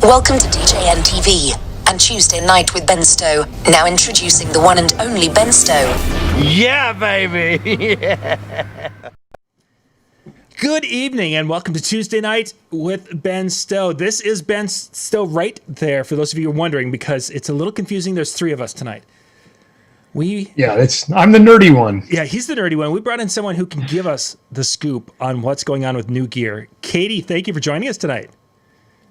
Welcome to DJNTV and Tuesday Night with Ben Stowe. Now introducing the one and only Ben Stowe. Yeah, baby! Yeah. Good evening and welcome to Tuesday Night with Ben Stowe. This is Ben Stowe right there, for those of you who are wondering, because it's a little confusing. There's three of us tonight. I'm the nerdy one. Yeah, he's the nerdy one. We brought in someone who can give us the scoop on what's going on with new gear. Katie, thank you for joining us tonight.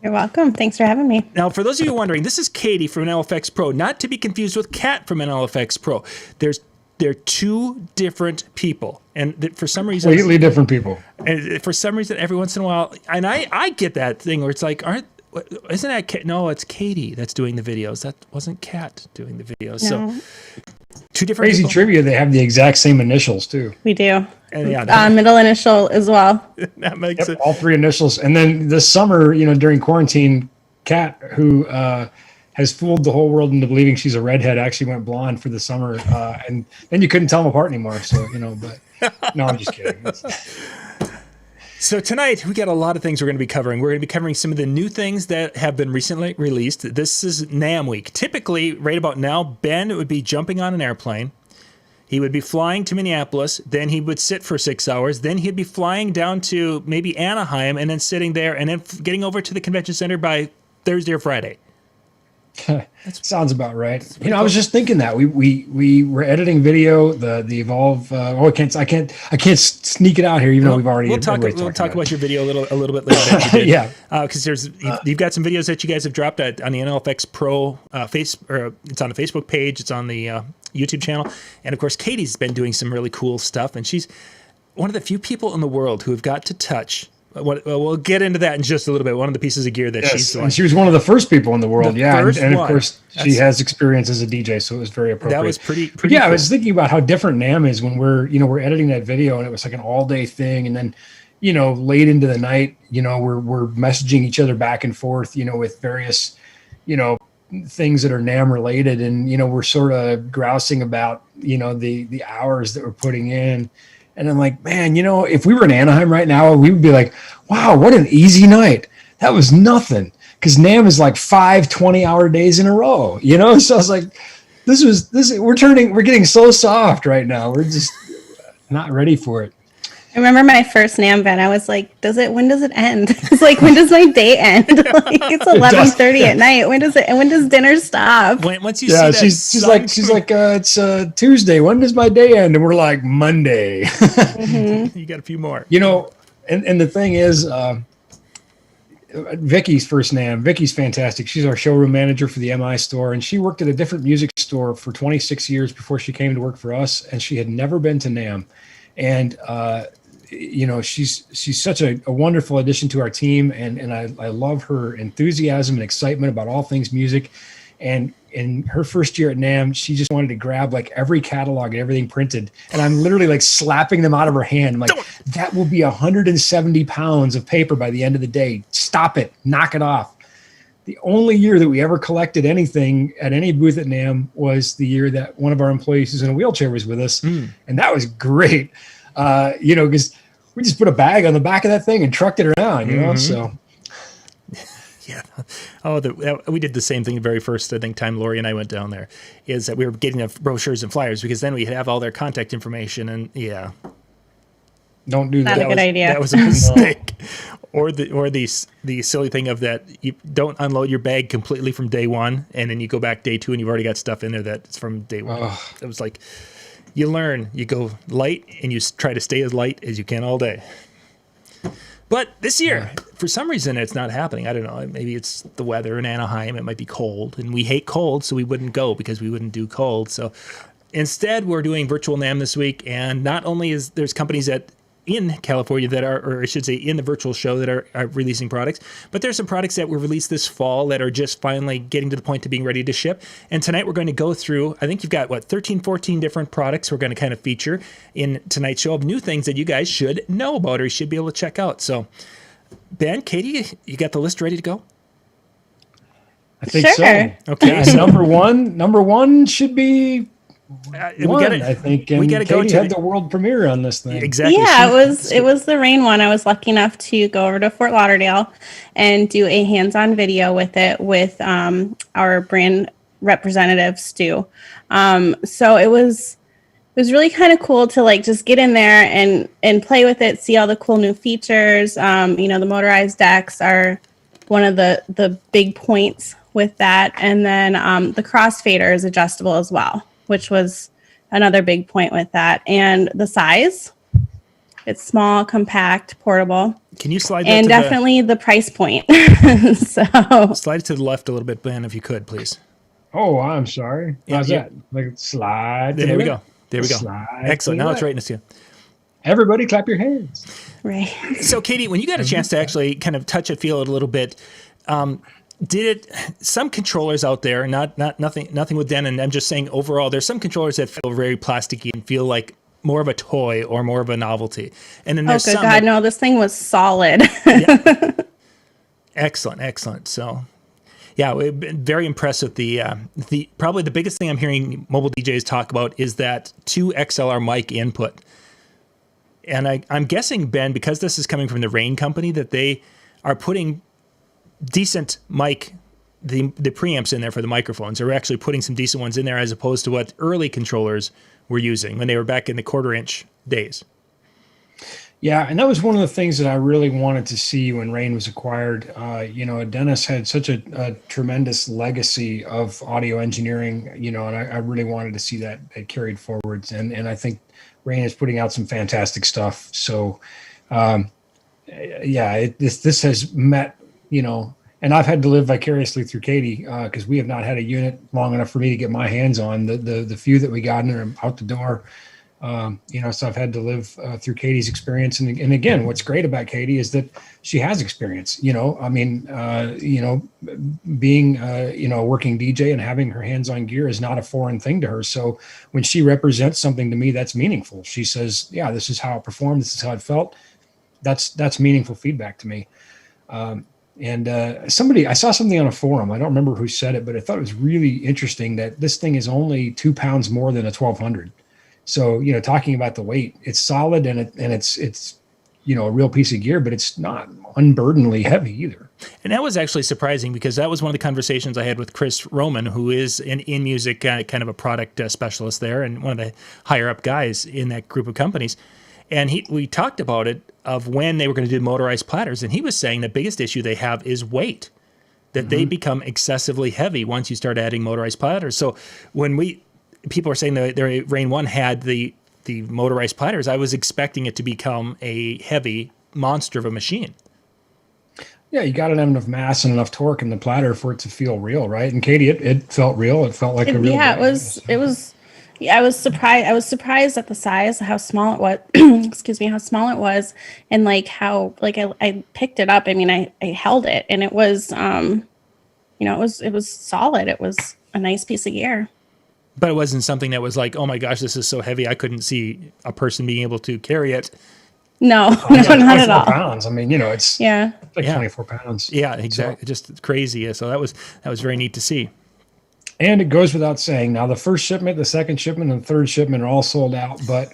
You're welcome. Thanks for having me. Now, for those of you wondering, this is Katie from NLFX Pro, not to be confused with Kat from NLFX Pro. They're two different people, and for some reason, completely different people. And for some reason, every once in a while, and I get that thing where it's like, isn't that no? It's Katie that's doing the videos. That wasn't Kat doing the videos. No. So two different Crazy people. trivia. They have the exact same initials too. We do. And yeah, middle initial as well. that makes it. All three initials. And then this summer, during quarantine, Kat, who has fooled the whole world into believing she's a redhead, actually went blonde for the summer, and then you couldn't tell them apart anymore. So but no, I'm just kidding. So tonight, we got a lot of things we're going to be covering. We're going to be covering some of the new things that have been recently released. This is NAMM week. Typically, right about now, Ben would be jumping on an airplane. He would be flying to Minneapolis. Then he would sit for 6 hours. Then he'd be flying down to maybe Anaheim and then sitting there and then getting over to the convention center by Thursday or Friday. Sounds about right. I was just thinking that we were editing video, the Evolve. I can't sneak it out here, even though we've already. We'll talk about your video a little bit later. Yeah, because you've got some videos that you guys have dropped on the NLFX Pro it's on the Facebook page, it's on the YouTube channel, and of course Katie's been doing some really cool stuff, and she's one of the few people in the world who have got to touch. We'll get into that in just a little bit. One of the pieces of gear that she's doing. And she was one of the first people in the world. And of course, she has experience as a DJ, so it was very appropriate. That was pretty yeah, cool. I was thinking about how different NAMM is when we're editing that video, and it was like an all-day thing, and then late into the night, we're messaging each other back and forth, with various, things that are NAMM related, and we're sort of grousing about the hours that we're putting in. And I'm like, man, if we were in Anaheim right now, we would be like, wow, what an easy night. That was nothing. Because NAMM is like 5 20-hour days in a row, So I was like, we're getting so soft right now. We're just not ready for it. I remember my first NAMM van. I was like, when does it end? It's like, when does my day end? Like, it's 11:30 at night. When does dinner stop? Once you see that, she's like, it's Tuesday. When does my day end? And we're like, Monday. Mm-hmm. You got a few more. And the thing is, Vicky's first NAMM. Vicky's fantastic. She's our showroom manager for the MI store, and she worked at a different music store for 26 years before she came to work for us, and she had never been to NAMM. And she's such a wonderful addition to our team, and I love her enthusiasm and excitement about all things music. And in her first year at NAMM, she just wanted to grab like every catalog and everything printed, and I'm literally like slapping them out of her hand. I'm like, that will be 170 pounds of paper by the end of the day. Stop it, knock it off. The only year that we ever collected anything at any booth at NAMM was the year that one of our employees who's in a wheelchair was with us. And that was great. Because we just put a bag on the back of that thing and trucked it around, so. Yeah. Oh, we did the same thing the very first, I think, time Lori and I went down there, is that we were getting the brochures and flyers because then we have all their contact information, and yeah. Don't do that. Not a good idea. That was a mistake. Or the silly thing of that you don't unload your bag completely from day one, and then you go back day two and you've already got stuff in there that's from day one. It was like, you learn, you go light and you try to stay as light as you can all day. But this year, for some reason, it's not happening. I don't know. Maybe it's the weather in Anaheim. It might be cold, and we hate cold, so we wouldn't go because we wouldn't do cold. So instead, we're doing virtual NAMM this week, and not only is there's companies in California that are, or I should say in the virtual show, that are releasing products, but there's some products that were released this fall that are just finally getting to the point of being ready to ship. And tonight we're going to go through, I think you've got 13, 14 different products we're going to kind of feature in tonight's show of new things that you guys should know about or you should be able to check out. So Ben, Katie, you got the list ready to go? I think sure. so. Okay. Number one should be I think, and we gotta go Katie to had the world premiere on this thing. exactly. Yeah, it was the rain one. I was lucky enough to go over to Fort Lauderdale and do a hands-on video with it with our brand representative Stowe. So it was really kind of cool to like just get in there and play with it, see all the cool new features. The motorized decks are one of the big points with that, and then the crossfader is adjustable as well, which was another big point with that. And the size, it's small, compact, portable. Can you slide that and to definitely the price point. So slide it to the left a little bit, Ben, if you could, please. Oh, I'm sorry. How's that? Like slide. There we go. There we go. Slide. Excellent. Now it's right next to you. Everybody clap your hands. right. So, Katie, when you got a chance to actually kind of touch it, feel it a little bit, some controllers out there, nothing with Denon, I'm just saying overall, there's some controllers that feel very plasticky and feel like more of a toy or more of a novelty. And then there's good some God, no, this thing was solid. Yeah. Excellent. So, yeah, we've been very impressed with the probably the biggest thing I'm hearing mobile DJs talk about is that 2 XLR mic input. And I'm guessing, Ben, because this is coming from the Rane company, that they are putting decent mic, the preamps in there for the microphones. They're actually putting some decent ones in there as opposed to what early controllers were using when they were back in the 1/4 inch days. Yeah, and that was one of the things that I really wanted to see when Rane was acquired. Dennis had such a tremendous legacy of audio engineering, and I really wanted to see that carried forwards. And I think Rane is putting out some fantastic stuff. So, this has met, and I've had to live vicariously through Katie because we have not had a unit long enough for me to get my hands on. The few that we got in are out the door. So I've had to live through Katie's experience. And again, what's great about Katie is that she has experience, being, a working DJ and having her hands on gear is not a foreign thing to her. So when she represents something to me, that's meaningful. She says, yeah, this is how it performed. This is how it felt. That's meaningful feedback to me. I saw something on a forum. I don't remember who said it, but I thought it was really interesting that this thing is only 2 pounds more than a 1200. So, talking about the weight, it's solid and it's a real piece of gear, but it's not unburdeningly heavy either. And that was actually surprising because that was one of the conversations I had with Chris Roman, who is in music kind of a product specialist there and one of the higher up guys in that group of companies. And we talked about it of when they were going to do motorized platters. And he was saying the biggest issue they have is weight, that they become excessively heavy once you start adding motorized platters. So when people are saying that their Rane 1 had the motorized platters, I was expecting it to become a heavy monster of a machine. Yeah, you got to have enough mass and enough torque in the platter for it to feel real, right? And Katie, it felt real. It felt like a real. Yeah, it was. Yeah, I was surprised. I was surprised at the size, how small it was. Excuse me, how small it was, and like how I picked it up. I mean, I held it, and it was, it was solid. It was a nice piece of gear. But it wasn't something that was like, oh my gosh, this is so heavy. I couldn't see a person being able to carry it. No, not at all. Pounds. I mean, it's like 24 pounds. Yeah, exactly. So, just crazy. So that was very neat to see. And it goes without saying. Now, the first shipment, the second shipment, and the third shipment are all sold out. But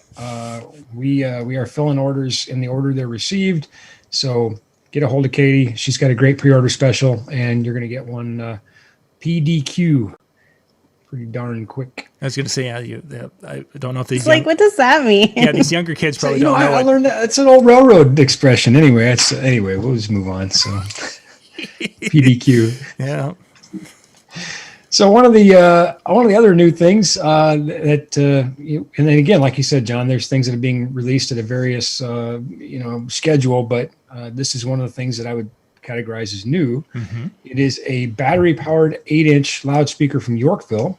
we are filling orders in the order they're received. So get a hold of Katie. She's got a great pre-order special, and you're going to get one PDQ pretty darn quick. I was going to say, I don't know if these. What does that mean? Yeah, these younger kids probably don't know. I learned that. It's an old railroad expression. Anyway, we'll just move on. So PDQ. Yeah. So one of the other new things and then again, like you said, John, there's things that are being released at a various schedule, but this is one of the things that I would categorize as new. Mm-hmm. It is a battery-powered 8-inch loudspeaker from Yorkville,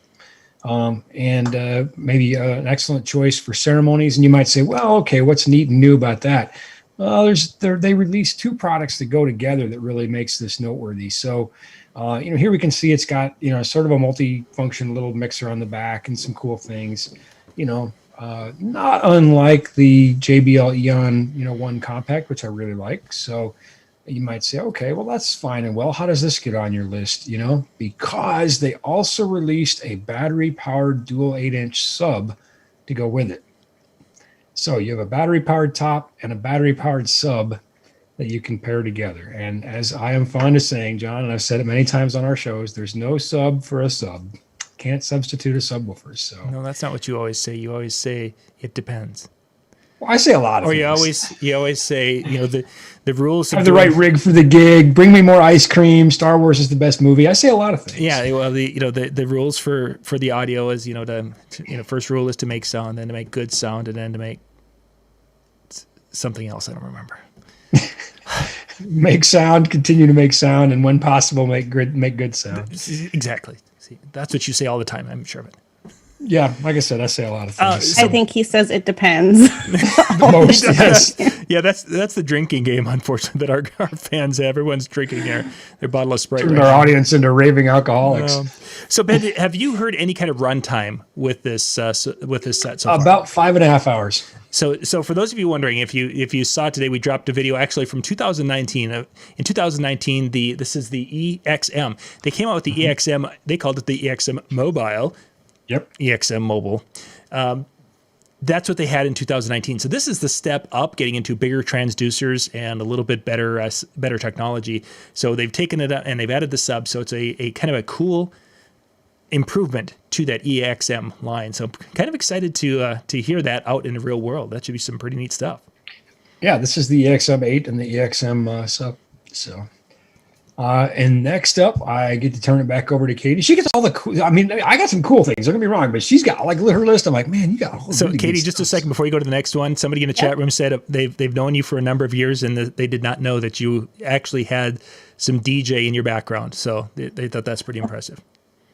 and maybe an excellent choice for ceremonies. And you might say, well, okay, what's neat and new about that? Well, they released 2 products that go together that really makes this noteworthy. So. Here we can see it's got, sort of a multi-function little mixer on the back and some cool things, not unlike the JBL Eon, 1 compact, which I really like. So You might say, okay, well, that's fine and well. How does this get on your list? Because they also released a battery-powered dual 8-inch sub to go with it. So you have a battery-powered top and a battery-powered sub that you can pair together. And as I am fond of saying, John, and I've said it many times on our shows, there's no sub for a sub. Can't substitute a subwoofer. So No, that's not what you always say. You always say it depends. well, I say a lot of Or things. you always say, the rules. Have the right rig for the gig. Bring me more ice cream. Star Wars is the best movie. I say a lot of things. Yeah, well, the rules for the audio is first rule is to make sound, then to make good sound, and then to make something else I don't remember. Make sound, continue to make sound, and when possible, make good sound. Exactly. See, that's what you say all the time. I'm sure of it. Yeah, like I said, I say a lot of things. I think he says it depends. The most, yes. Yeah, that's the drinking game, unfortunately, that our fans have. Everyone's drinking their bottle of Sprite. Turn our audience into raving alcoholics. So, Ben, have you heard any kind of runtime with this set so far? About 5.5 hours. So for those of you wondering, if you saw today, we dropped a video actually from 2019. In 2019, this is the EXM. They came out with the EXM. They called it the EXM Mobile. Yep. EXM Mobile. That's what they had in 2019. So this is the step up, getting into bigger transducers and a little bit better technology. So they've taken it up and they've added the sub. So it's a kind of a cool improvement to that EXM line. So I'm kind of excited to hear that out in the real world. That should be some pretty neat stuff. Yeah, this is the EXM 8 and the EXM sub. So, and next up, I get to turn it back over to Katie. She gets all the cool. I mean, I got some cool things. Don't get me wrong, but she's got like her list. I'm like, man, you got. All So, really Katie, good just a stuff. second before you go to the next one, somebody in the chat room said they've known you for a number of years and they did not know that you actually had some DJ in your background. So they thought that's pretty impressive.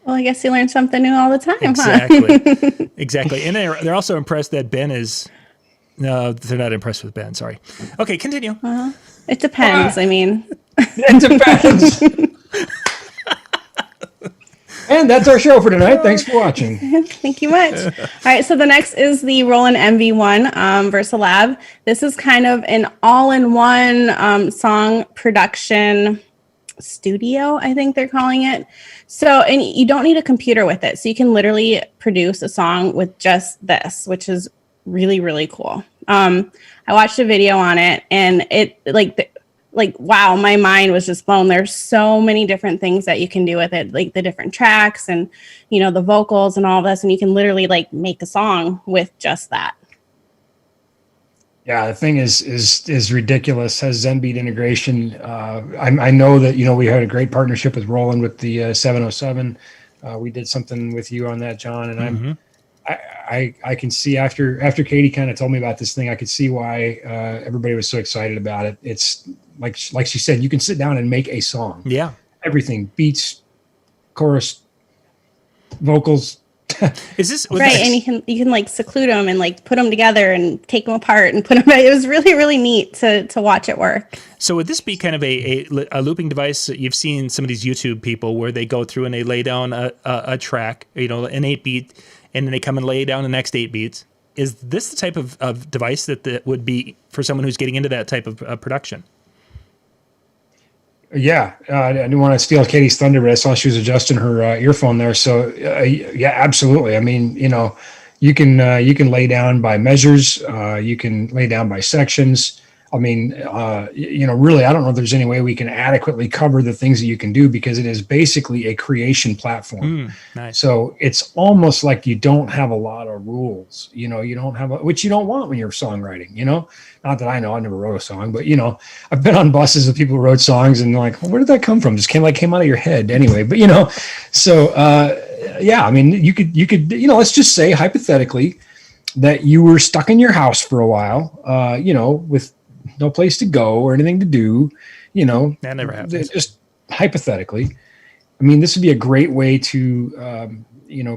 Well, I guess you learn something new all the time, Exactly. Exactly. And they're also impressed that Ben is. No, they're not impressed with Ben. Sorry. Okay, continue. It depends. I mean, It depends. And that's our show for tonight. Thanks for watching. thank you much. All right, so the next is the Roland MV1 Versalab. This is kind of an all-in-one song production studio, I think they're calling it. So, and you don't need a computer with it. So you can literally produce a song with just this, which is really, really cool. I watched a video on it and it wow, my mind was just blown. There's so many different things that you can do with it, like the different tracks and, the vocals and all this. And you can literally make a song with just that. Yeah, the thing is ridiculous. Has Zenbeat integration. I know that we had a great partnership with Roland with the 707. We did something with you on that, John, and I can see after Katie kind of told me about this thing, I could see why everybody was so excited about it. It's like she said, you can sit down and make a song. Yeah, everything, beats, chorus, vocals. Is this right? And you can seclude them and put them together and take them apart and put them. It was really, really neat to watch it work. So would this be kind of a looping device? You've seen some of these YouTube people where they go through and they lay down a track, an 8-beat, and then they come and lay down the next 8 beats. Is this the type of device that would be for someone who's getting into that type of production? Yeah, I didn't want to steal Katie's thunder, but I saw she was adjusting her earphone there. So yeah, absolutely. I mean, you can lay down by measures, you can lay down by sections. I mean, really, I don't know if there's any way we can adequately cover the things that you can do because it is basically a creation platform. Nice. So it's almost like you don't have a lot of rules. You don't have which you don't want when you're songwriting. Not that I know, I never wrote a song, but I've been on buses with people who wrote songs and like, well, where did that come from? Just came out of your head anyway. But so yeah, I mean, you could let's just say hypothetically that you were stuck in your house for a while, with no place to go or anything to do, That never happens. Just hypothetically. I mean, this would be a great way to,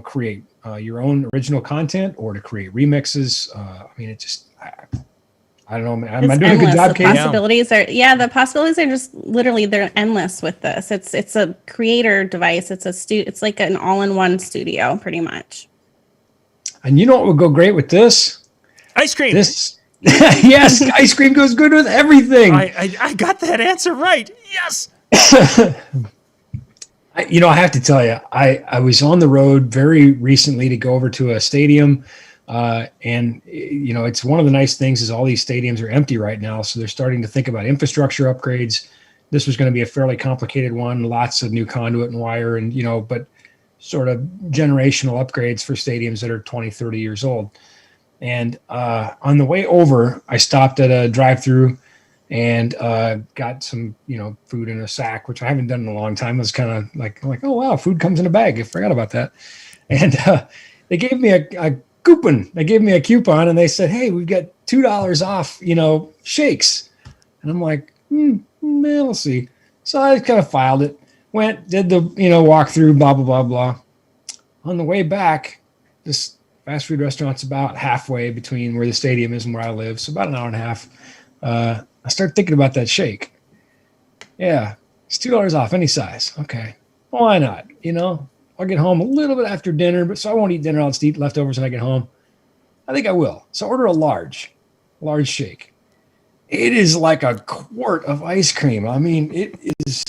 create your own original content or to create remixes. I mean, I don't know, man. Am I doing a good job, Katie? The possibilities are just literally, they're endless with this. It's a creator device. It's like an all-in-one studio, pretty much. And you know what would go great with this? Ice cream. Yes, ice cream goes good with everything. I got that answer right. Yes. I have to tell you, I was on the road very recently to go over to a stadium. And it's one of the nice things is all these stadiums are empty right now. So they're starting to think about infrastructure upgrades. This was going to be a fairly complicated one, lots of new conduit and wire and, but sort of generational upgrades for stadiums that are 20, 30 years old. And on the way over, I stopped at a drive-through and got some, food in a sack, which I haven't done in a long time. I was kind of like, oh, wow, food comes in a bag. I forgot about that. And they gave me a coupon. They gave me a coupon and they said, hey, we've got $2 off, shakes. And I'm like, man, we'll see. So I kind of filed it, went, did the, walk through, blah, blah, blah, blah. On the way back, this fast food restaurant's about halfway between where the stadium is and where I live. So about an hour and a half. I started thinking about that shake. Yeah, it's $2 off any size. Okay. Why not? I'll get home a little bit after dinner, but so I won't eat dinner. I'll just eat leftovers when I get home. I think I will. So order a large shake. It is like a quart of ice cream. I mean, it is.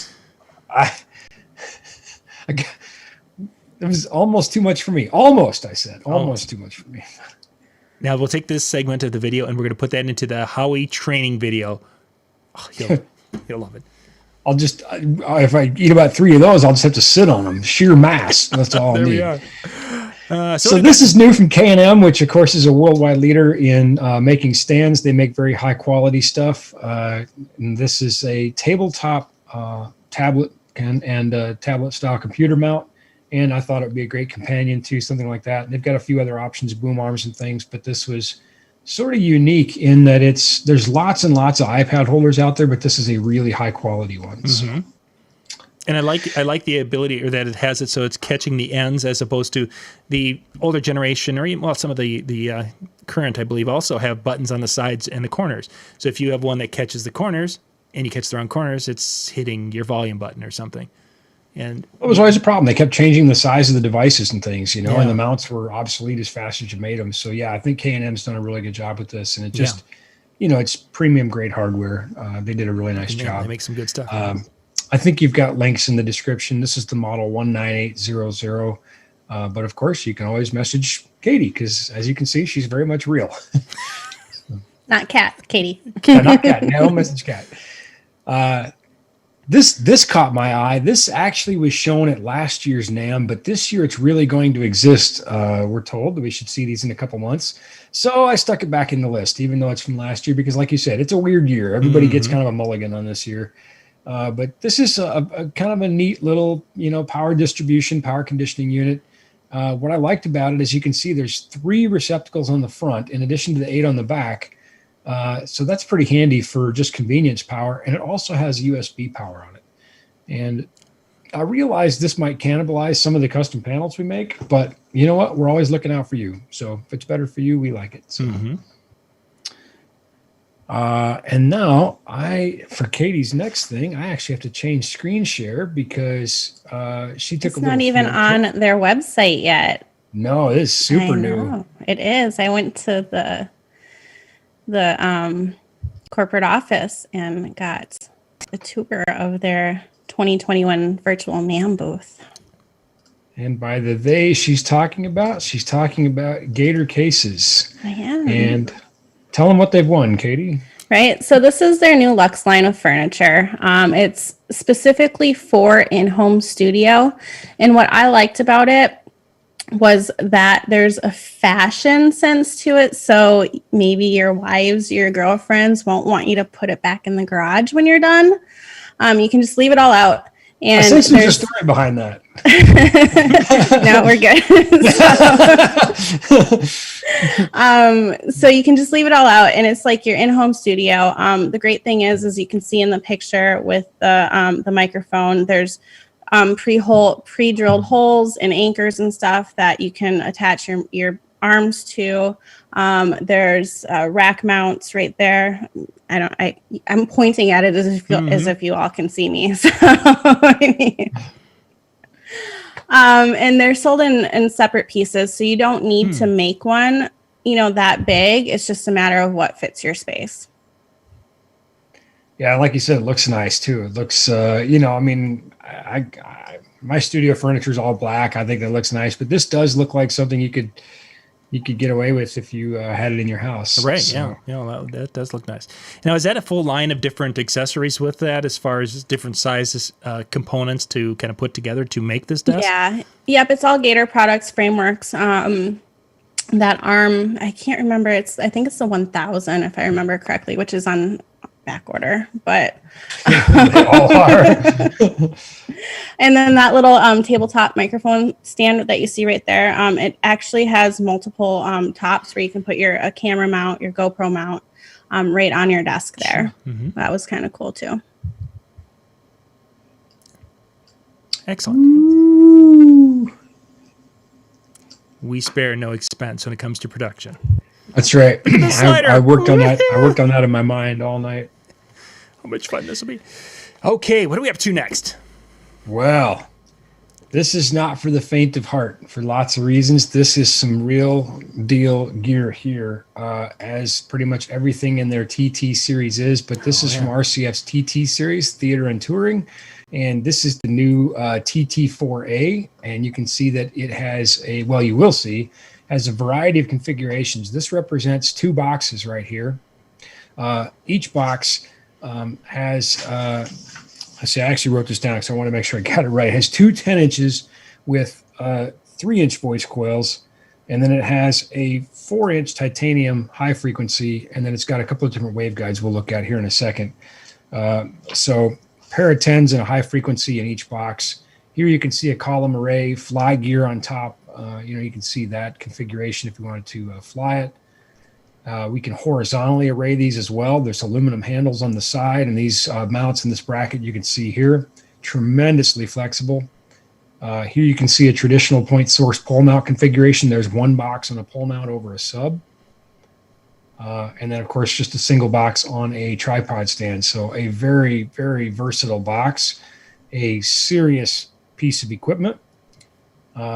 It was almost too much for me. Almost, I said. Almost too much for me. Now we'll take this segment of the video and we're going to put that into the Howie training video. Oh, he'll love it. I'll just, if I eat about 3 of those, I'll just have to sit on them. Sheer mass. That's all I'll need. So this is new from K&M, which of course is a worldwide leader in making stands. They make very high quality stuff. And this is a tabletop tablet and tablet style computer mount. And I thought it would be a great companion to something like that. And they've got a few other options, boom arms and things, but this was sort of unique in that there's lots and lots of iPad holders out there, but this is a really high quality one. Mm-hmm. And I like the ability, or that it has it so it's catching the ends, as opposed to the older generation, or even, some of the current, I believe, also have buttons on the sides and the corners. So if you have one that catches the corners and you catch the wrong corners, it's hitting your volume button or something. And it was always a problem. They kept changing the size of the devices and things, and the mounts were obsolete as fast as you made them. So I think K&M's done a really good job with this, and it just, it's premium grade hardware. They did a really nice job. They make some good stuff. I think you've got links in the description. This is the model 19800. But of course, you can always message Katie because, as you can see, she's very much real. Not Cat, Katie. Not Cat. No, message Cat. This caught my eye. This actually was shown at last year's NAMM, but this year it's really going to exist. We're told that we should see these in a couple months. So I stuck it back in the list, even though it's from last year, because like you said, it's a weird year. Everybody gets kind of a mulligan on this year. But this is a kind of a neat little, power distribution, power conditioning unit. What I liked about it is you can see there's 3 receptacles on the front in addition to the 8 on the back. So that's pretty handy for just convenience power. And it also has USB power on it. And I realize this might cannibalize some of the custom panels we make, but you know what? We're always looking out for you. So if it's better for you, we like it. So. And now for Katie's next thing, I actually have to change screen share because she took it's not even on their website yet. No, it is super new. It is. I went to the corporate office and got a tour of their 2021 virtual NAMM booth. And by the they she's talking about Gator cases. I am. And tell them what they've won, Katie. Right. So this is their new Luxe line of furniture. It's specifically for in-home studio. And what I liked about it was that there's a fashion sense to it. So maybe your wives, your girlfriends won't want you to put it back in the garage when you're done. You can just leave it all out. And I sense there's a story behind that. No, we're good. So you can just leave it all out, and it's like your in-home studio. The great thing is you can see in the picture with the microphone, there's pre-drilled holes and anchors and stuff that you can attach your arms to. There's rack mounts right there. I'm pointing at it as if you all can see me. So, and they're sold in separate pieces, so you don't need to make one. that big. It's just a matter of what fits your space. Yeah, like you said, it looks nice too. It looks, I mean, my studio furniture is all black. I think that looks nice, but this does look like something you could get away with if you had it in your house. Right. So. Yeah. That does look nice. Now, is that a full line of different accessories with that, as far as different sizes, components to kind of put together to make this desk? Yeah. Yep. It's all Gator Products frameworks. That arm, I can't remember. I think it's the 1000, if I remember correctly, which is on back order, but They all are. and then that little tabletop microphone stand that you see right there, it actually has multiple tops where you can put a camera mount, your GoPro mount, right on your desk there. Mm-hmm. That was kind of cool too. Excellent. Ooh. We spare no expense when it comes to production. That's right. slider. I worked on that. I worked on that in my mind all night. How much fun this will be. Okay, what are we up to next? Well, this is not for the faint of heart for lots of reasons. This is some real deal gear here, as pretty much everything in their TT series is. But this is from RCF's TT series, Theater and Touring. And this is the new TT4A. And you can see that it has you will see, has a variety of configurations. This represents 2 boxes right here. Each box has, I actually wrote this down because I want to make sure I got it right. It has 2 10 inches with 3-inch voice coils. And then it has a 4-inch titanium high frequency. And then it's got a couple of different waveguides we'll look at here in a second. So pair of 10s and a high frequency in each box. Here you can see a column array, fly gear on top. You can see that configuration if you wanted to fly it. We can horizontally array these as well. There's aluminum handles on the side, and these mounts in this bracket you can see here, tremendously flexible. Here you can see a traditional point source pole mount configuration. There's 1 box on a pole mount over a sub. And then, of course, just a single box on a tripod stand. So a very, very versatile box, a serious piece of equipment.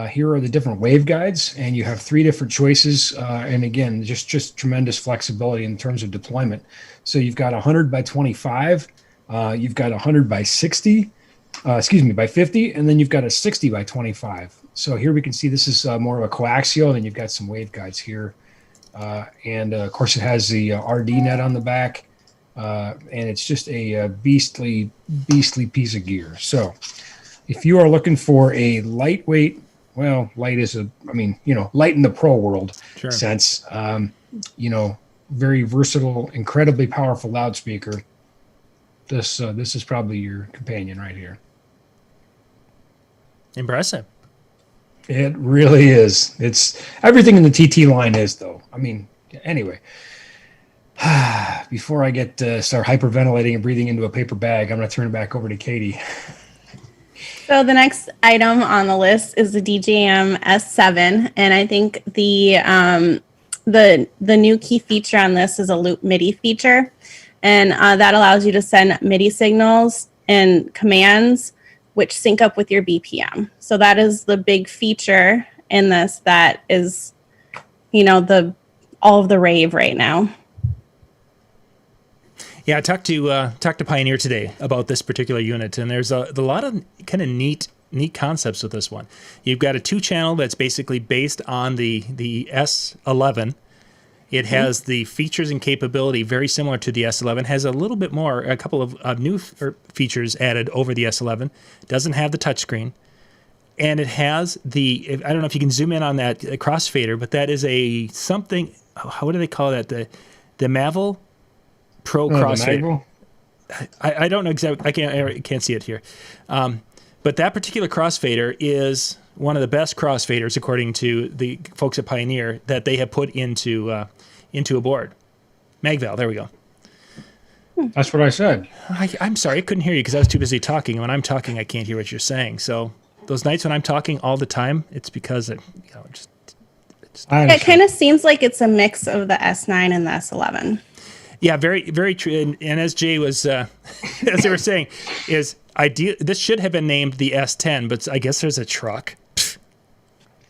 Here are the different waveguides, and you have 3 different choices. And again, just tremendous flexibility in terms of deployment. So you've got 100 by 25, you've got 100 by 60, by 50, and then you've got a 60 by 25. So here we can see this is more of a coaxial, and then you've got some waveguides here. And of course, it has the RD net on the back, and it's just a beastly piece of gear. So if you are looking for a lightweight, light is light in the pro world sense, very versatile, incredibly powerful loudspeaker. This is probably your companion right here. Impressive. It really is. It's everything in the TT line is, though. I mean, anyway, before I start hyperventilating and breathing into a paper bag, I'm going to turn it back over to Katie. So the next item on the list is the DJM S7, and I think the new key feature on this is a loop MIDI feature, and that allows you to send MIDI signals and commands which sync up with your BPM. So that is the big feature in this that is, all of the rave right now. Yeah, I talked to Pioneer today about this particular unit, and there's a lot of kind of neat concepts with this one. You've got a 2-channel that's basically based on the S11. It has the features and capability very similar to the S11. Has a couple of new features added over the S11. Doesn't have the touchscreen, and it has I don't know if you can zoom in on that crossfader, but that is a something. What do they call that? The Mavel Pro crossfader. I don't know exactly. I can't see it here, but that particular crossfader is one of the best crossfaders, according to the folks at Pioneer, that they have put into a board. Magval, there we go. That's what I said. I'm sorry, I couldn't hear you because I was too busy talking. When I'm talking, I can't hear what you're saying. So those nights when I'm talking all the time, it's because it kind of seems like it's a mix of the S9 and the S11. Yeah, very, very true. And as Jay was, as they were saying, is ideal. This should have been named the S10, but I guess there's a truck.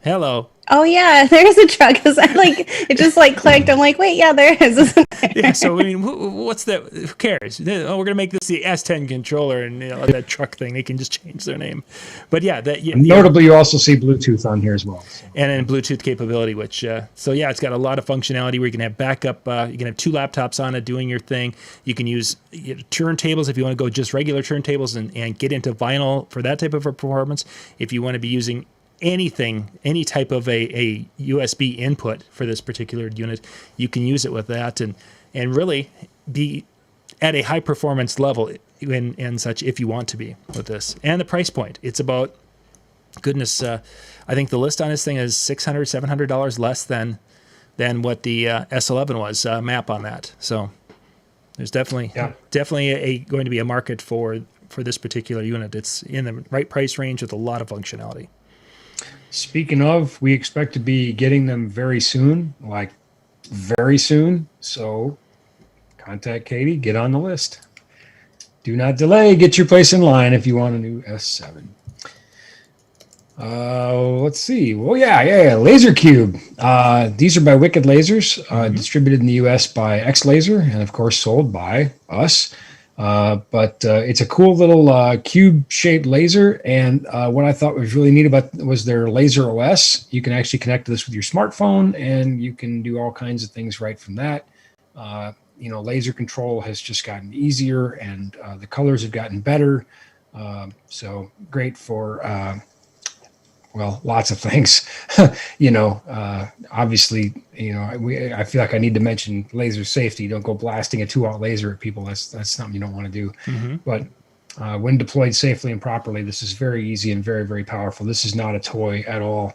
Hello. Oh yeah, there's a truck. Cause it just like clicked. I'm like, wait, yeah, there is. Isn't there? Yeah, so I mean, what's that? Who cares? Oh, we're gonna make this the S10 controller, and that truck thing. They can just change their name. But yeah, notably, you also see Bluetooth on here as well, so. And then Bluetooth capability. Which so yeah, it's got a lot of functionality where you can have backup. You can have 2 laptops on it doing your thing. You can use turntables if you want to go just regular turntables and get into vinyl for that type of a performance. If you want to be using anything, any type of a USB input for this particular unit, you can use it with that and really be at a high performance level and such if you want to be with this. And the price point, it's about, goodness, I think the list on this thing is $600, $700 less than what the S11 was, map on that. So there's definitely going to be a market for this particular unit. It's in the right price range with a lot of functionality. Speaking of, we expect to be getting them very soon, like very soon. So contact Katie, get on the list. Do not delay. Get your place in line if you want a new S7. Let's see. Well, yeah. Laser Cube. These are by Wicked Lasers, distributed in the U.S. by X Laser, and of course sold by us. But it's a cool little cube-shaped laser, and what I thought was really neat about was their Laser OS. You can actually connect this with your smartphone, and you can do all kinds of things right from that. Laser control has just gotten easier, and the colors have gotten better. So great for lots of things. Obviously, I feel like I need to mention laser safety. Don't go blasting a 2-aught laser at people. That's something you don't want to do. Mm-hmm. But when deployed safely and properly, this is very easy and very, very powerful. This is not a toy at all.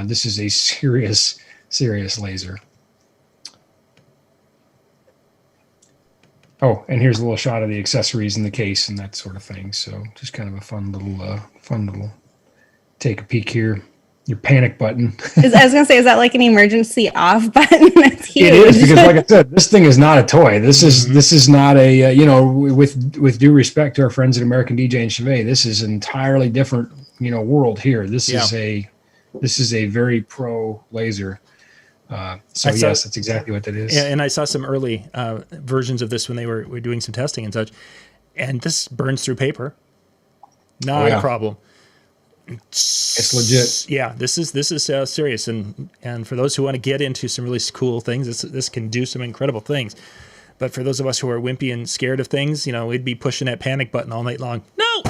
This is a serious laser. Oh, and here's a little shot of the accessories in the case and that sort of thing. So just kind of a fun little take a peek here. Your panic button. I was going to say, is that like an emergency off button? That's huge. It is, because like I said, this thing is not a toy. This is not a, with due respect to our friends at American DJNTV, this is an entirely different, world here. This is a very pro laser. Yes, that's exactly what that is. And I saw some early versions of this when they were doing some testing and such, and this burns through paper. Not a problem. It's legit. Yeah, this is serious, and for those who want to get into some really cool things, this can do some incredible things. But for those of us who are wimpy and scared of things, we'd be pushing that panic button all night long. No.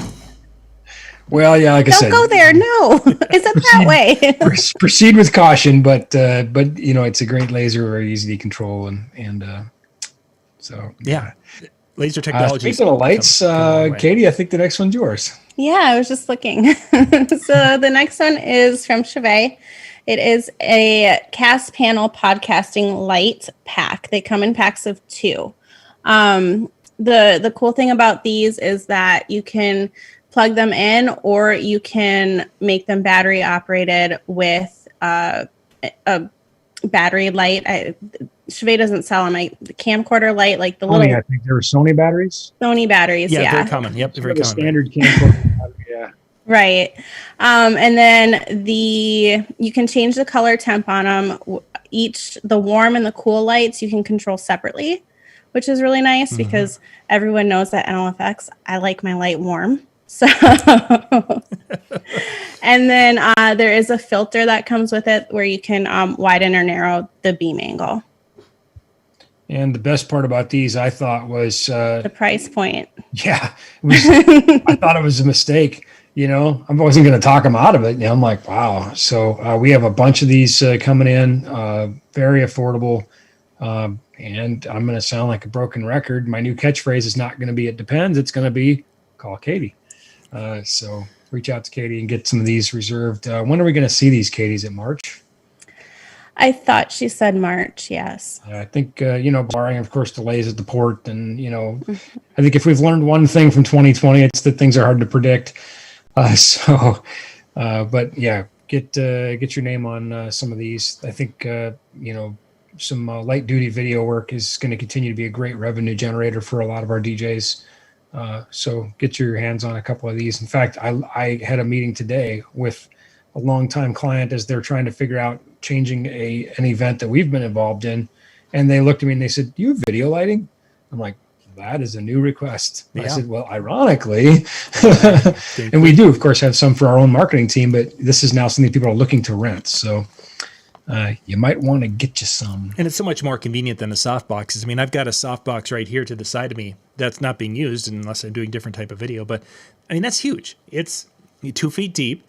Well, yeah, like I said, don't go there. No, is it that way? Proceed with caution, but it's a great laser, very easy to contrl, and so yeah. Laser technology. Speaking of lights, Katie, I think the next one's yours. Yeah, I was just looking. So the next one is from Chevet. It is a cast panel podcasting light pack. They come in packs of 2. The cool thing about these is that you can plug them in, or you can make them battery operated with a battery light. Chevet doesn't sell them. The camcorder light, like the little. I think they were Sony batteries. Sony batteries, yeah. Very common. Yep, very common. Standard camcorder battery, yeah. Right, and then you can change the color temp on them. The warm and the cool lights you can control separately, which is really nice because everyone knows that NLFX. I like my light warm. So, and then there is a filter that comes with it where you can widen or narrow the beam angle. And the best part about these, I thought, was the price point. Yeah, I thought it was a mistake. I wasn't going to talk them out of it. I'm like, wow. So we have a bunch of these coming in, very affordable. And I'm going to sound like a broken record. My new catchphrase is not going to be "it depends." It's going to be "call Katie." So reach out to Katie and get some of these reserved. When are we going to see these, Katie? Is it March? I thought she said March, yes. I think, barring, of course, delays at the port. And, I think if we've learned one thing from 2020, it's that things are hard to predict. But yeah, get your name on some of these. I think, some light duty video work is going to continue to be a great revenue generator for a lot of our DJs. So get your hands on a couple of these. In fact, I had a meeting today with longtime client as they're trying to figure out changing an event that we've been involved in. And they looked at me and they said, "Do you have video lighting?" I'm like, "That is a new request." I said, "Well, ironically," and we do, of course, have some for our own marketing team, but this is now something people are looking to rent. So you might want to get you some. And it's so much more convenient than the softboxes. I mean, I've got a softbox right here to the side of me that's not being used unless I'm doing different type of video. But I mean, that's huge. It's 2 feet deep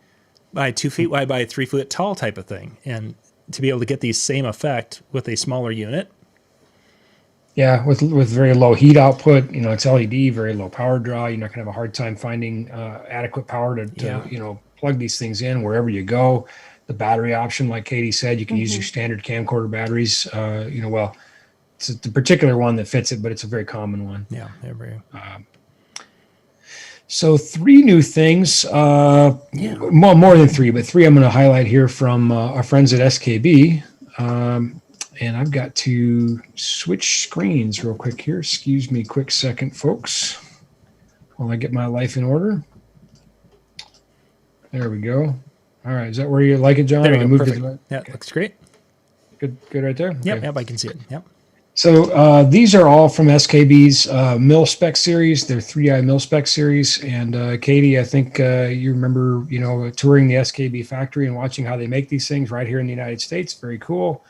by 2 feet wide by 3 foot tall type of thing. And to be able to get the same effect with a smaller unit. Yeah, with very low heat output, it's LED, very low power draw. You're not going to have a hard time finding adequate power to plug these things in wherever you go. The battery option, like Katie said, you can use your standard camcorder batteries. Well, it's the particular one that fits it, but it's a very common one. Yeah, very. So 3 new things, more than 3, but 3 I'm going to highlight here from our friends at SKB. And I've got to switch screens real quick here. Excuse me, quick second, folks, while I get my life in order. There we go. All right, is that where you like it, John? There we go. Perfect. Yeah, okay. Looks great. Good right there? Yep, Okay. yep, I can see it. Yep. So these are all from SKB's mil spec series, their 3i mil spec series. And Katie, I think you remember, touring the SKB factory and watching how they make these things right here in the United States. Very cool.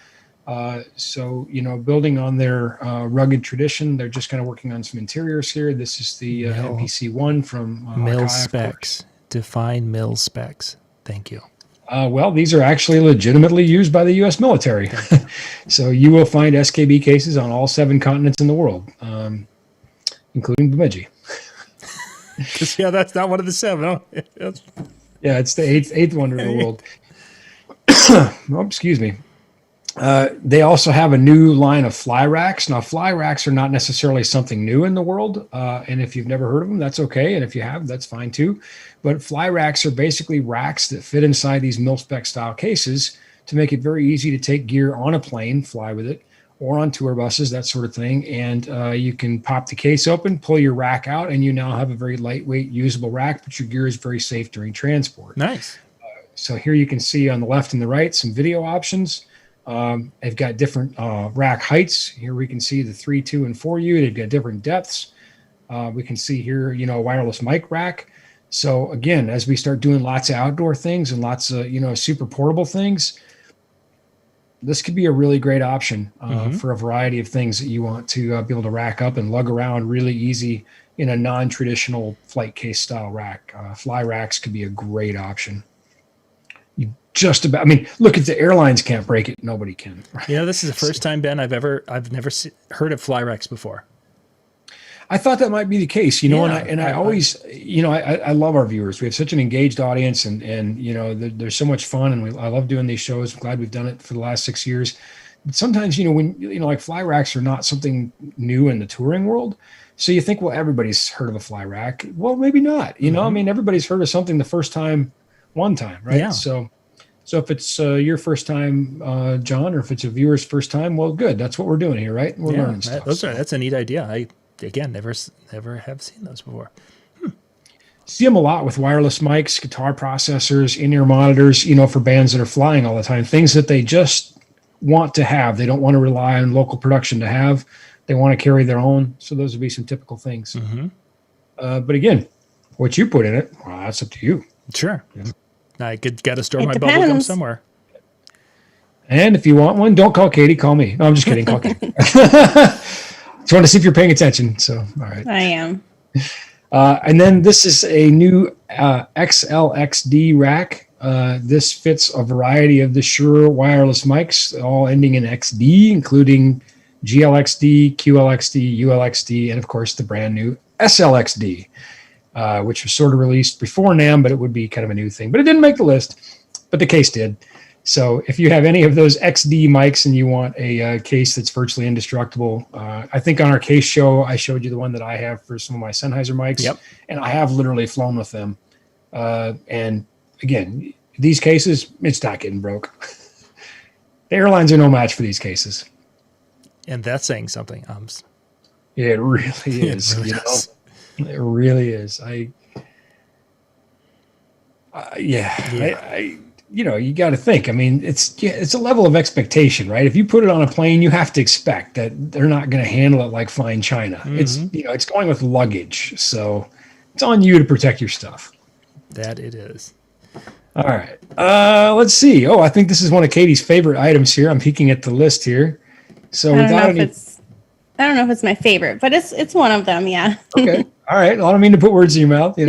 So, building on their rugged tradition, they're just kind of working on some interiors here. This is the MPC-1 from mil Akai, specs. Define mil specs. Thank you. Well, these are actually legitimately used by the U.S. military. So you will find SKB cases on all 7 continents in the world, including Bemidji. Yeah, that's not one of the 7. Huh? Yeah, it's the eighth wonder of the world. Oh, excuse me. They also have a new line of fly racks. Now, fly racks are not necessarily something new in the world. And if you've never heard of them, that's okay. And if you have, that's fine too. But fly racks are basically racks that fit inside these mil-spec style cases to make it very easy to take gear on a plane, fly with it, or on tour buses, that sort of thing. And you can pop the case open, pull your rack out, and you now have a very lightweight, usable rack, but your gear is very safe during transport. Nice. So here you can see on the left and the right some video options. They've got different rack heights. Here we can see the 3, 2, and 4U. They've got different depths. We can see here, a wireless mic rack. So again, as we start doing lots of outdoor things and lots of, super portable things, this could be a really great option for a variety of things that you want to be able to rack up and lug around really easy in a non-traditional flight case style rack. Fly racks could be a great option. Look, if the airlines can't break it, nobody can. This is the first time, Ben, I've never heard of fly racks before. I thought that might be the case, and I always, I love our viewers. We have such an engaged audience, and they're so much fun, and I love doing these shows. I'm glad we've done it for the last 6 years. But sometimes, when like fly racks are not something new in the touring world, so you think, well, everybody's heard of a fly rack. Well, maybe not. Everybody's heard of something the first time, one time, right? Yeah. So if it's your first time, John, or if it's a viewer's first time, well, good. That's what we're doing here, right? We're learning stuff. That's a neat idea. I never have seen those before. See them a lot with wireless mics, guitar processors, in-ear monitors, for bands that are flying all the time, things that they just want to have. They don't want to rely on local production to have. They want to carry their own. So those would be some typical things. But again, what you put in it, well, that's up to you. Sure. Yeah. I got to store my bubble gum somewhere. And if you want one, don't call Katie, call me. No, I'm just kidding. Call Katie. Just want to see if you're paying attention. So, all right. I am. And then this is a new XLXD rack. This fits a variety of the Shure wireless mics, all ending in XD, including GLXD, QLXD, ULXD, and of course the brand new SLXD, which was sort of released before NAMM, but it would be kind of a new thing. But it didn't make the list, but the case did. So if you have any of those XD mics and you want a case that's virtually indestructible, I think on our case show, I showed you the one that I have for some of my Sennheiser mics. Yep. And I have literally flown with them. And again, these cases, it's not getting broke. The airlines are no match for these cases. And that's saying something. It really is. It really does. It really is. you got to think. I mean, it's a level of expectation, right? If you put it on a plane, you have to expect that they're not going to handle it like fine china. It's going with luggage, so it's on you to protect your stuff. That it is. All right. Let's see. Oh, I think this is one of Katie's favorite items here. I'm peeking at the list here. So I don't know if it's my favorite, but it's one of them. Yeah. Okay. All right. I don't mean to put words in your mouth,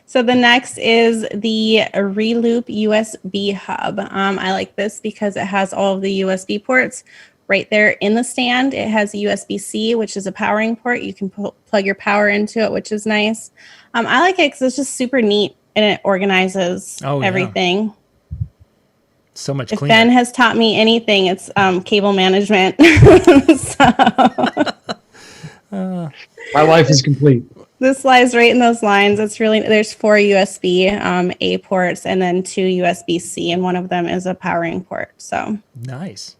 So the next is the Reloop USB hub. I like this because it has all of the USB ports right there in the stand. It has a USB-C, which is a powering port. You can plug your power into it, which is nice. I like it because it's just super neat and it organizes everything. So much if cleaner. Ben has taught me anything, it's cable management. My life is complete. This lies right in those lines. There's 4 USB A ports and then 2 USB-C, and one of them is a powering port. So nice.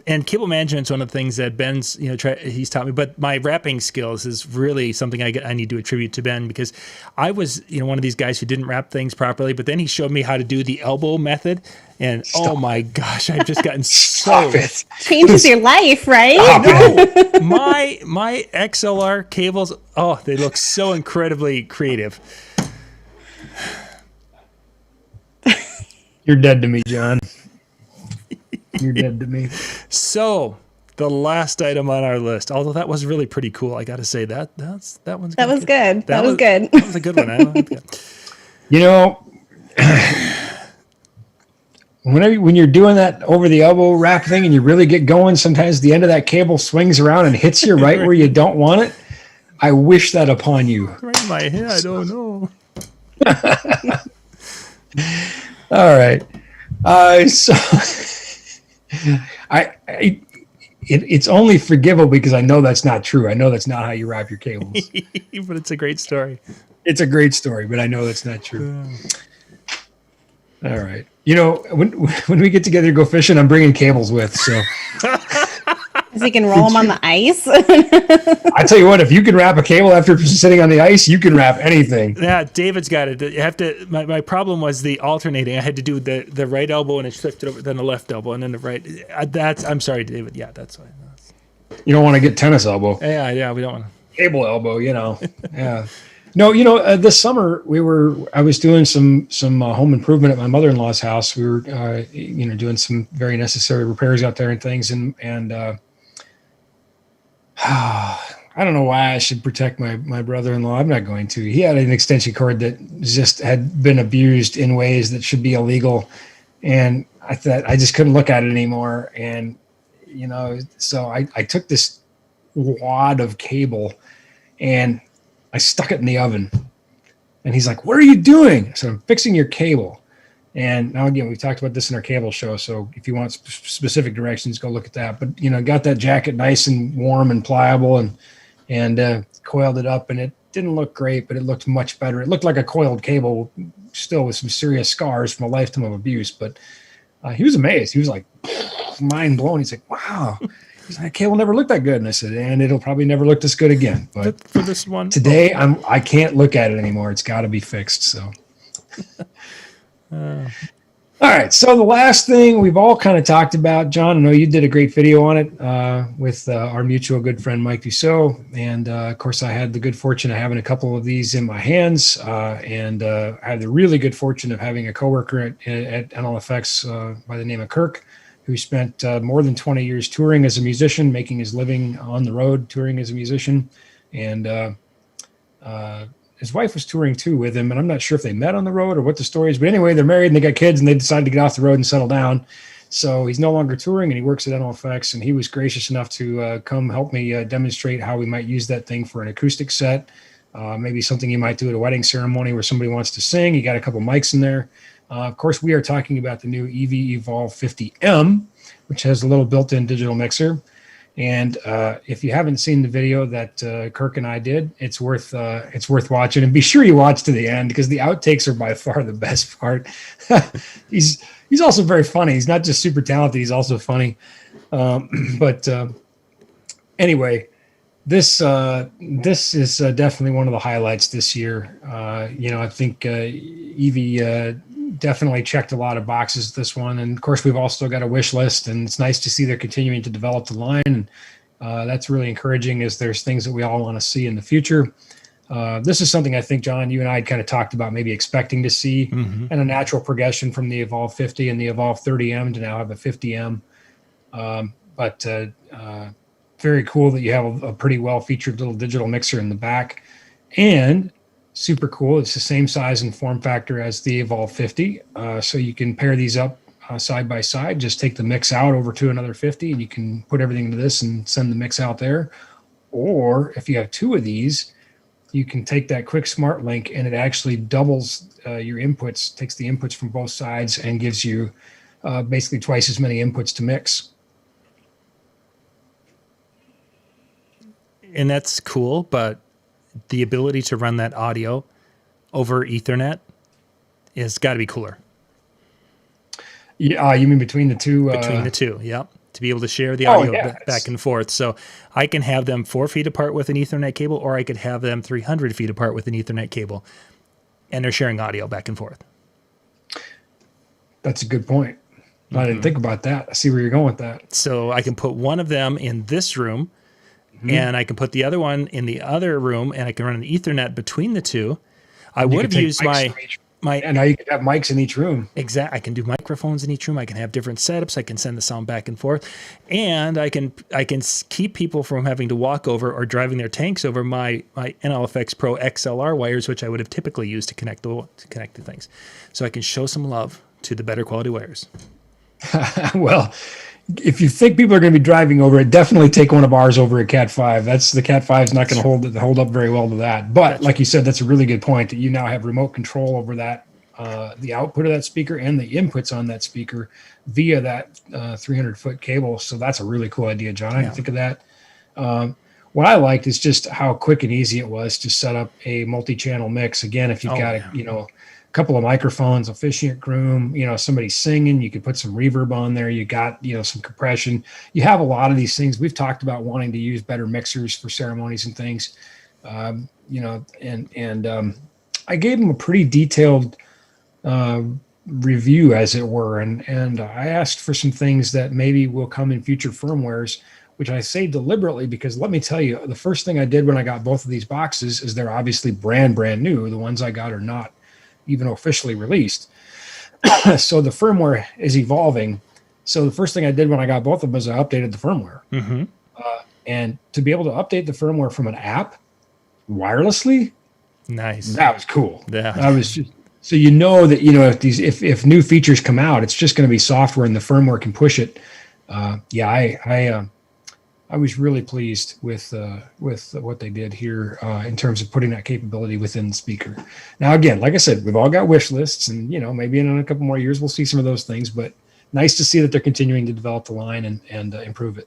And cable management's one of the things that Ben's, he's taught me. But my wrapping skills is really something I need to attribute to Ben, because I was, one of these guys who didn't wrap things properly. But then he showed me how to do the elbow method, and oh my gosh, I've just gotten so changes your life, right? No, my XLR cables, they look so incredibly creative. You're dead to me, John. You're dead to me. So the last item on our list, although that was really pretty cool, I got to say that was good. That was good. That was a good one. I like that. When you're doing that over the elbow wrap thing and you really get going, sometimes the end of that cable swings around and hits you right where you don't want it. I wish that upon you. Right in my head. I don't know. All right. It's only forgivable because I know that's not true. I know that's not how you wrap your cables. But it's a great story. It's a great story, but I know that's not true. All right. When we get together to go fishing, I'm bringing cables with. So you can roll them on the ice. I tell you what, if you can wrap a cable after sitting on the ice, you can wrap anything. Yeah, David's got it. You have to. My problem was the alternating. I had to do the right elbow and it shifted over, then the left elbow, and then the right. I'm sorry, David. Yeah, that's why. You don't want to get tennis elbow. Yeah, we don't want to. Cable elbow, Yeah. No, this summer I was doing some home improvement at my mother-in-law's house. We were, doing some very necessary repairs out there and things, and I don't know why I should protect my brother-in-law. I'm not going to. He had an extension cord that just had been abused in ways that should be illegal, and I thought I just couldn't look at it anymore. And so I took this wad of cable and I stuck it in the oven. And he's like, "What are you doing?" So I'm fixing your cable. And now, again, we've talked about this in our cable show. So if you want specific directions, go look at that. But, got that jacket nice and warm and pliable and coiled it up. And it didn't look great, but it looked much better. It looked like a coiled cable, still with some serious scars from a lifetime of abuse. But he was amazed. He was like, mind blown. He's like, "Wow." He's like, "Cable never looked that good." And I said, "And it'll probably never look this good again." But for this one today, I can't look at it anymore. It's got to be fixed. So, all right. So the last thing we've all kind of talked about, John, I know you did a great video on it with our mutual good friend Mike Dussault, and of course, I had the good fortune of having a couple of these in my hands, and I had the really good fortune of having a coworker at NLFX by the name of Kirk, who spent more than 20 years touring as a musician, making his living on the road, touring as a musician. And his wife was touring too with him. And I'm not sure if they met on the road or what the story is. But anyway, they're married and they got kids and they decided to get off the road and settle down. So he's no longer touring and he works at NLFX. And he was gracious enough to come help me demonstrate how we might use that thing for an acoustic set. Maybe something you might do at a wedding ceremony where somebody wants to sing. You got a couple mics in there. Of course, we are talking about the new EV Evolve 50M, which has a little built-in digital mixer. And if you haven't seen the video that Kirk and I did, it's worth watching. And be sure you watch to the end because the outtakes are by far the best part. He's also very funny. He's not just super talented; he's also funny. Anyway, This is definitely one of the highlights this year. I think Evie definitely checked a lot of boxes this one, and of course we've all still got a wish list, and it's nice to see they're continuing to develop the line. And that's really encouraging, as there's things that we all want to see in the future. This is something I think, John, you and I had kind of talked about maybe expecting to see, and a natural progression from the Evolve 50 and the Evolve 30M to now have a 50M. But very cool that you have a pretty well-featured little digital mixer in the back, and super cool, it's the same size and form factor as the Evolve 50. So you can pair these up side by side, just take the mix out over to another 50, and you can put everything into this and send the mix out there. Or if you have two of these, you can take that quick smart link, and it actually doubles your inputs, takes the inputs from both sides, and gives you basically twice as many inputs to mix. And that's cool, but the ability to run that audio over Ethernet has got to be cooler. Yeah, you mean between the two? Between the two, yep. To be able to share the audio back and forth. So I can have them 4 feet apart with an Ethernet cable, or I could have them 300 feet apart with an Ethernet cable, and they're sharing audio back and forth. That's a good point. I didn't think about that. I see where you're going with that. So I can put one of them in this room, and I can put the other one in the other room, and I can run an Ethernet between the two. I would have used my and now you can have mics in each room. Exactly. I can do microphones in each room. I can have different setups. I can send the sound back and forth, and I can keep people from having to walk over or driving their tanks over my NLFX Pro XLR wires, which I would have typically used to connect the things. So I can show some love to the better quality wires. Well, if you think people are going to be driving over it, definitely take one of ours over at Cat 5. The Cat 5 is not going to hold up very well to that. But like you said, that's a really good point, that you now have remote control over that, the output of that speaker and the inputs on that speaker via that 300-foot cable. So that's a really cool idea, John. I didn't think of that. What I liked is just how quick and easy it was to set up a multi-channel mix. Again, if you've got a couple of microphones, a fishing room, somebody singing, you could put some reverb on there. You got, some compression. You have a lot of these things. We've talked about wanting to use better mixers for ceremonies and things, I gave them a pretty detailed review, as it were. And I asked for some things that maybe will come in future firmwares, which I say deliberately, because let me tell you, the first thing I did when I got both of these boxes is they're obviously brand new. The ones I got are not even officially released. So the firmware is evolving. So the first thing I did when I got both of them is I updated the firmware. And to be able to update the firmware from an app wirelessly, nice. That was cool. Yeah. That was just, so that, if new features come out, it's just going to be software and the firmware can push it. I was really pleased with what they did here in terms of putting that capability within the speaker. Now, again, like I said, we've all got wish lists, and maybe in a couple more years we'll see some of those things. But nice to see that they're continuing to develop the line and improve it.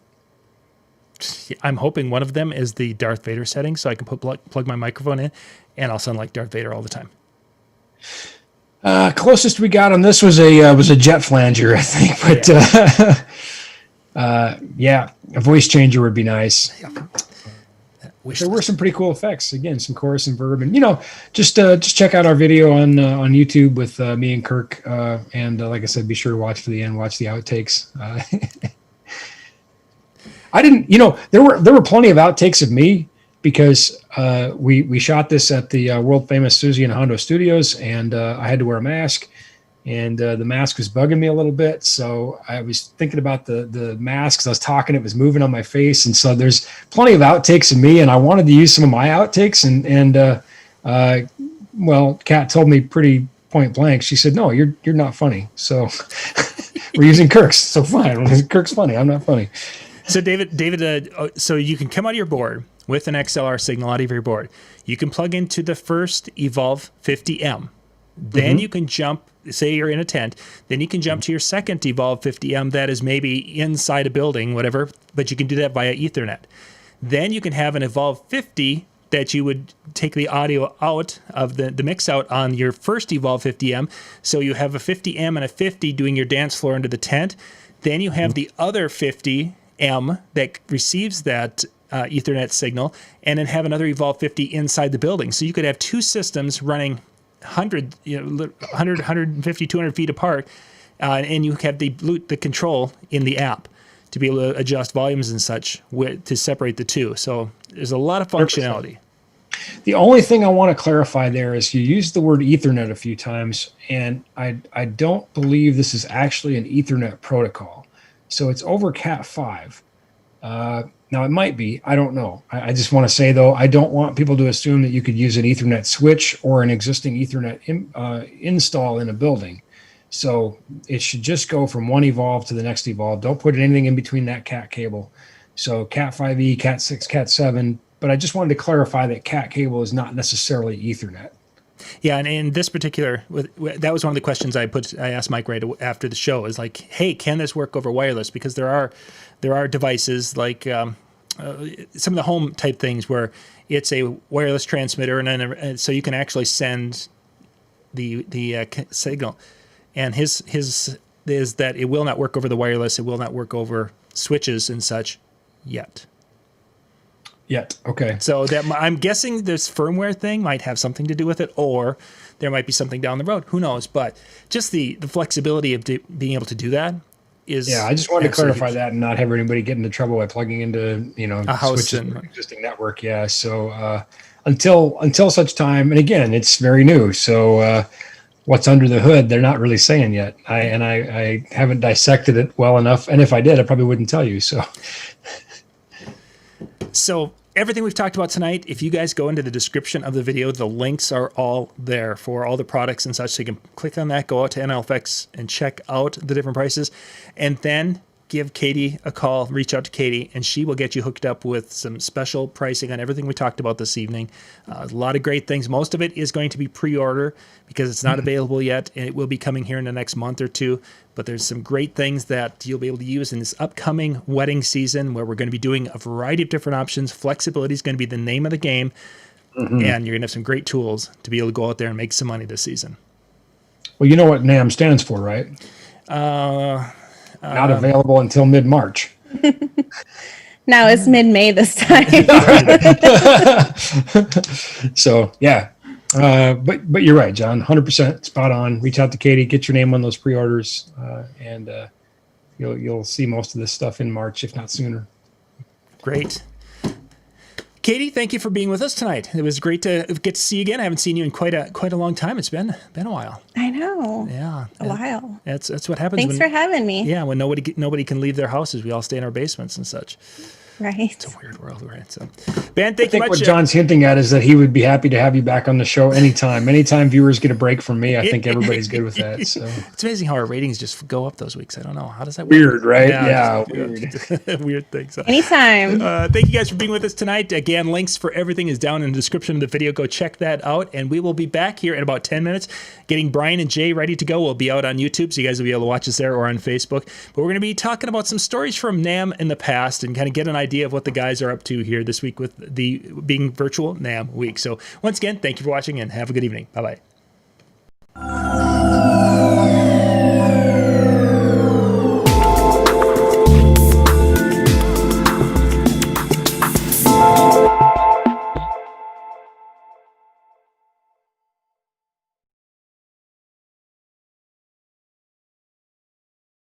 I'm hoping one of them is the Darth Vader setting, so I can plug my microphone in, and I'll sound like Darth Vader all the time. Closest we got on this was a jet flanger, I think, but. A voice changer would be nice. There were some pretty cool effects. Again, some chorus and verb, and just check out our video on YouTube with me and Kirk. And like I said, be sure to watch to the end. Watch the outtakes. I didn't. There were plenty of outtakes of me, because we shot this at the world famous Suzy and Hondo Studios, and I had to wear a mask. And the mask was bugging me a little bit, so I was thinking about the mask. I was talking, it was moving on my face, and so there's plenty of outtakes of me, and I wanted to use some of my outtakes. And Kat told me pretty point blank. She said, "No, you're not funny." So we're using Kirk's. So fine, Kirk's funny. I'm not funny. So David, so you can come out of your board with an XLR signal out of your board. You can plug into the first Evolve 50M. Then you can jump, say you're in a tent, then you can jump to your second Evolve 50M that is maybe inside a building, whatever, but you can do that via Ethernet. Then you can have an Evolve 50 that you would take the audio out of the mix out on your first Evolve 50M. So you have a 50M and a 50 doing your dance floor into the tent. Then you have the other 50M that receives that Ethernet signal, and then have another Evolve 50 inside the building. So you could have two systems running 100, 150, 200 feet apart, and you have the control in the app to be able to adjust volumes and such to separate the two. So there's a lot of functionality. 100%. The only thing I want to clarify there is you used the word Ethernet a few times, and I don't believe this is actually an Ethernet protocol. So it's over Cat5. Now, it might be. I don't know. I just want to say, though, I don't want people to assume that you could use an Ethernet switch or an existing Ethernet install in a building. So it should just go from one Evolve to the next Evolve. Don't put anything in between that Cat cable. So Cat 5e, Cat 6, Cat 7. But I just wanted to clarify that Cat cable is not necessarily Ethernet. Yeah, and in this particular, that was one of the questions I asked Mike right after the show. Is like, hey, can this work over wireless? Because there are devices like some of the home type things where it's a wireless transmitter, and then so you can actually send the signal. And his is that it will not work over the wireless. It will not work over switches and such yet. Okay. So that I'm guessing this firmware thing might have something to do with it, or there might be something down the road. Who knows? But just the flexibility of being able to do that is. Yeah, I just wanted to clarify that and not have anybody get into trouble by plugging into a house switches in an existing network. Yeah. So until such time, and again, it's very new. So what's under the hood, they're not really saying yet. I haven't dissected it well enough, and if I did, I probably wouldn't tell you. So everything we've talked about tonight, if you guys go into the description of the video, the links are all there for all the products and such. So you can click on that, go out to NLFX and check out the different prices, and then give Katie a call, reach out to Katie, and she will get you hooked up with some special pricing on everything we talked about this evening. A lot of great things. Most of it is going to be pre-order because it's not available yet, and it will be coming here in the next month or two. But there's some great things that you'll be able to use in this upcoming wedding season where we're going to be doing a variety of different options. Flexibility is going to be the name of the game, and you're going to have some great tools to be able to go out there and make some money this season. Well, you know what NAM stands for, right? Not available until mid-March. Now it's mid-May this time. So, yeah. But you're right, John. 100% spot on. Reach out to Katie, get your name on those pre-orders, and you'll see most of this stuff in March, if not sooner. Great. Katie, thank you for being with us tonight. It was great to get to see you again. I haven't seen you in quite a long time. It's been a while. I know. Yeah, a while. That's what happens. Thanks for having me. Yeah, when nobody can leave their houses, we all stay in our basements and such. Right. It's a weird world we're in. So, Ben, thank you much. What John's hinting at is that he would be happy to have you back on the show anytime. Anytime viewers get a break from me, I think everybody's good with that. So it's amazing how our ratings just go up those weeks. I don't know. How does that work? Weird, right? Yeah, weird. Weird thing. So, anytime. Thank you guys for being with us tonight. Again, links for everything is down in the description of the video. Go check that out. And we will be back here in about 10 minutes getting Brian and Jay ready to go. We'll be out on YouTube, so you guys will be able to watch us there or on Facebook. But we're going to be talking about some stories from NAMM in the past and kind of get an idea of what the guys are up to here this week with the being virtual NAMM week. So once again, thank you for watching and have a good evening. Bye-bye.